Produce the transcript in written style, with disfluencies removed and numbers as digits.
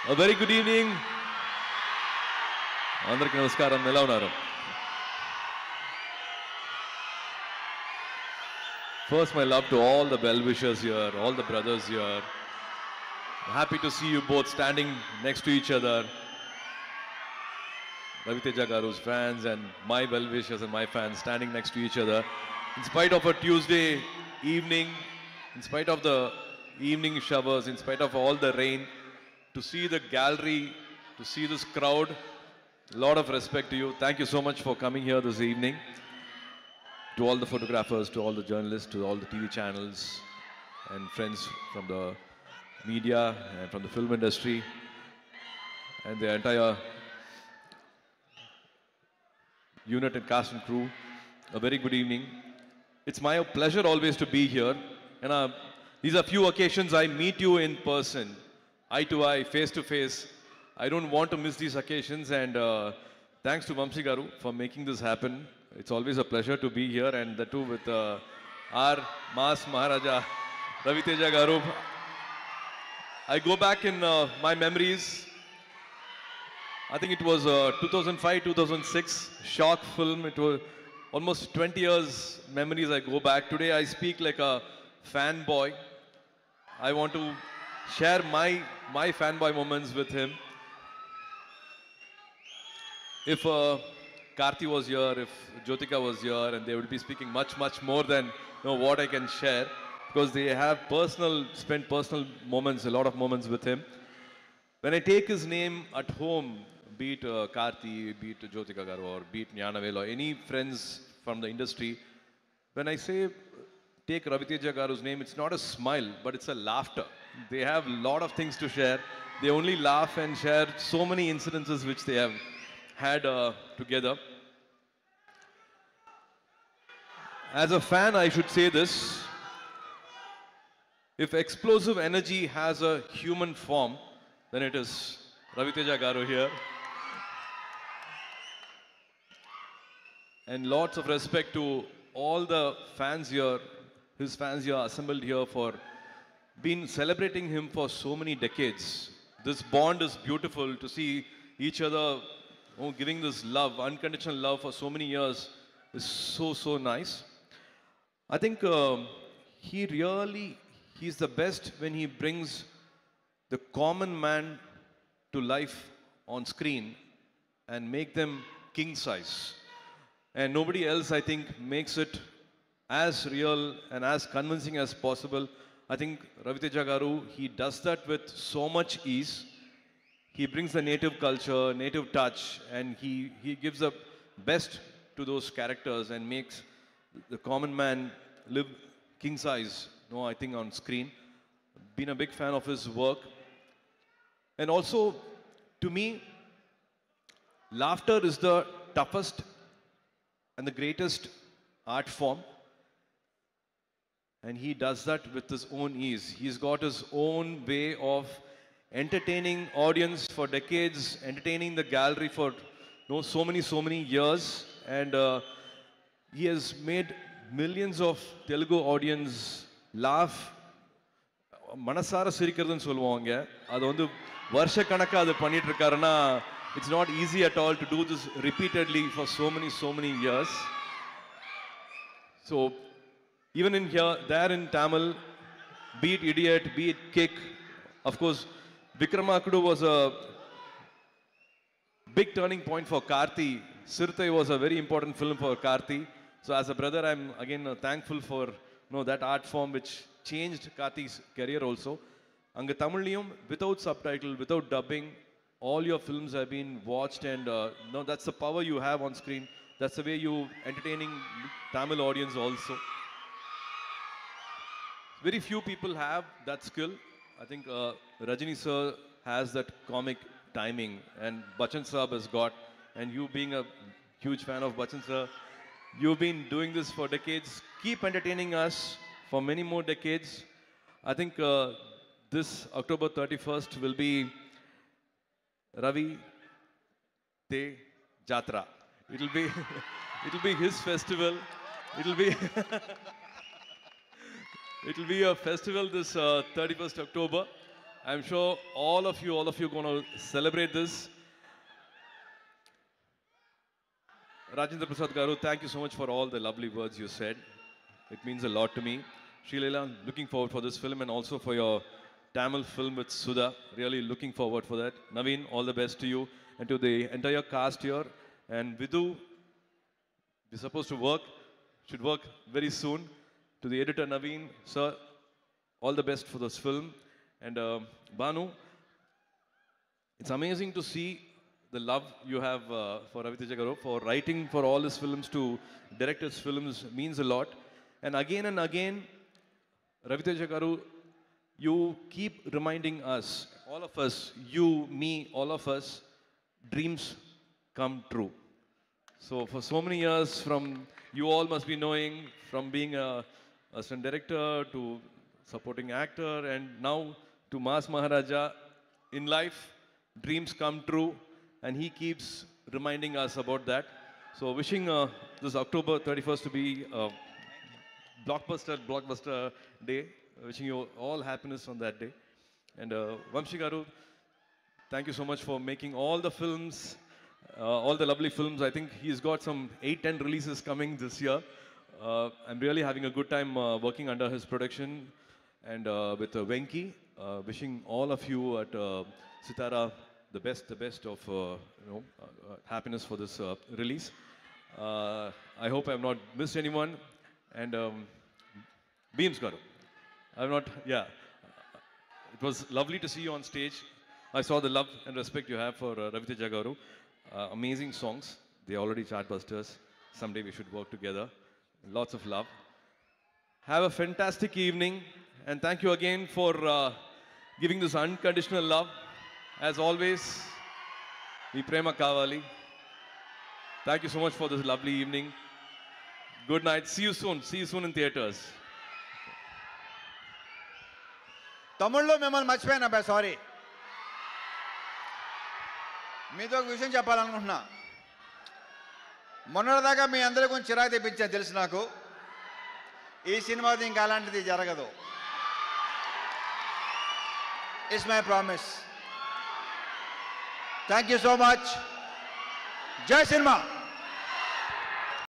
A very good evening. Andariki namaskaram. Ela unnaru? First, my love to all the well-wishers here, all the brothers here. Happy to see you both standing next to each other. Raviteja Garu's fans and my well-wishers and my fans standing next to each other. In spite of a Tuesday evening, in spite of the evening showers, in spite of all the rain, to see the gallery, to see this crowd, a lot of respect to you. Thank you so much for coming here this evening. To all the photographers, to all the journalists, to all the TV channels and friends from the media and from the film industry and the entire unit and cast and crew, a very good evening. It's my pleasure always to be here. And these are few occasions I meet you in person, eye to eye, face to face. I don't want to miss these occasions, and thanks to Vamsi Garu for making this happen. It's always a pleasure to be here, and the two with our Mass Maharaja, Raviteja Garu. I go back in my memories. I think it was 2005, 2006 shock film. It was almost 20 years memories I go back. Today I speak like a fanboy. I want to share my fanboy moments with him. If Karthi was here, if Jyotika was here, and they would be speaking much more than what I can share, because they have spent personal moments, a lot of moments with him. When I take his name at home, be it Karthi, be it Jyotika Garu, or be it Gnanavel, or any friends from the industry, when I say take Raviteja Garu's name, it's not a smile, but it's a laughter. They have a lot of things to share. They only laugh and share so many incidences which they have had together. As a fan, I should say this. If explosive energy has a human form, then it is Raviteja Garu here. And lots of respect to all the fans here, his fans here assembled here for been celebrating him for so many decades. This bond is beautiful to see each other giving this love, unconditional love for so many years is so nice. I think he's the best when he brings the common man to life on screen and make them king size. And nobody else, I think, makes it as real and as convincing as possible. I think Raviteja Garu, he does that with so much ease. He brings the native culture, native touch, and he gives the best to those characters and makes the common man live king size, I think, on screen. Been a big fan of his work. And also, to me, laughter is the toughest and the greatest art form. And he does that with his own ease. He's got his own way of entertaining audience for decades, entertaining the gallery for so many years. And he has made millions of Telugu audience laugh. Manasara sirikradhu solluvaanga. Adu vandu varsha kanakka adu pannittu irukkarna. It's not easy at all to do this repeatedly for so many years. So even in here, there in Tamil, be it Idiot, be it Kick, of course, Vikramakudu was a big turning point for Karthi. Sirthai was a very important film for Karthi. So as a brother, I'm again thankful for that art form which changed Karthi's career also. Anga Tamiliyum, without subtitle, without dubbing, all your films have been watched, and that's the power you have on screen. That's the way you entertaining Tamil audience also. Very few people have that skill. I think Rajini sir has that comic timing, and Bachchan Saab has got, and you being a huge fan of Bachchan sir, you've been doing this for decades. Keep entertaining us for many more decades. I think this October 31st will be Ravi Te Jatra. It'll be his festival. It'll be a festival this 31st October. I'm sure all of you going to celebrate this. Rajendra Prasad Garu, thank you so much for all the lovely words you said. It means a lot to me. Srileela, looking forward for this film and also for your Tamil film with Sudha. Really looking forward for that. Naveen, all the best to you and to the entire cast here. And Vidhu, we're supposed to work, should work very soon. To the editor Naveen, sir, all the best for this film. And Banu, it's amazing to see the love you have for Ravi Teja Garu, for writing for all his films to direct his films means a lot. And again, Ravi Teja Garu, you keep reminding us, all of us, you, me, all of us, dreams come true. So for so many years, from you all must be knowing, from being a assistant director to supporting actor, and now to Mas Maharaja, in life, dreams come true, and he keeps reminding us about that. So wishing this October 31st to be a blockbuster day. Wishing you all happiness on that day. And Vamshi Garu, thank you so much for making all the films, all the lovely films. I think he's got some 8-10 releases coming this year. I'm really having a good time working under his production and with Venki. Wishing all of you at Sitara the best of happiness for this release. I hope I've not missed anyone. And Beams Garu, I've not, yeah. It was lovely to see you on stage. I saw the love and respect you have for Ravi Teja Garu. Amazing songs. They're already chartbusters. Someday we should work together. Lots of love. Have a fantastic evening. And thank you again for giving this unconditional love. As always, మీ ప్రేమ కావాలి. Thank you so much for this lovely evening. Good night. See you soon. See you soon in theaters. తమిళ్లో మిమ్మల్ని మర్చిపోయాను అబ్బాయి, sorry. మీతో ఒక విషయం చెప్పాలనుకుంటున్నా. మొన్నటిదాకా మీ అందరి గురించి చిరాకు తెప్పించాను తెలుసు నాకు. ఈ సినిమాది ఇంకా అలాంటిది జరగదు. It's my promise. Thank you so much. జై సినిమా.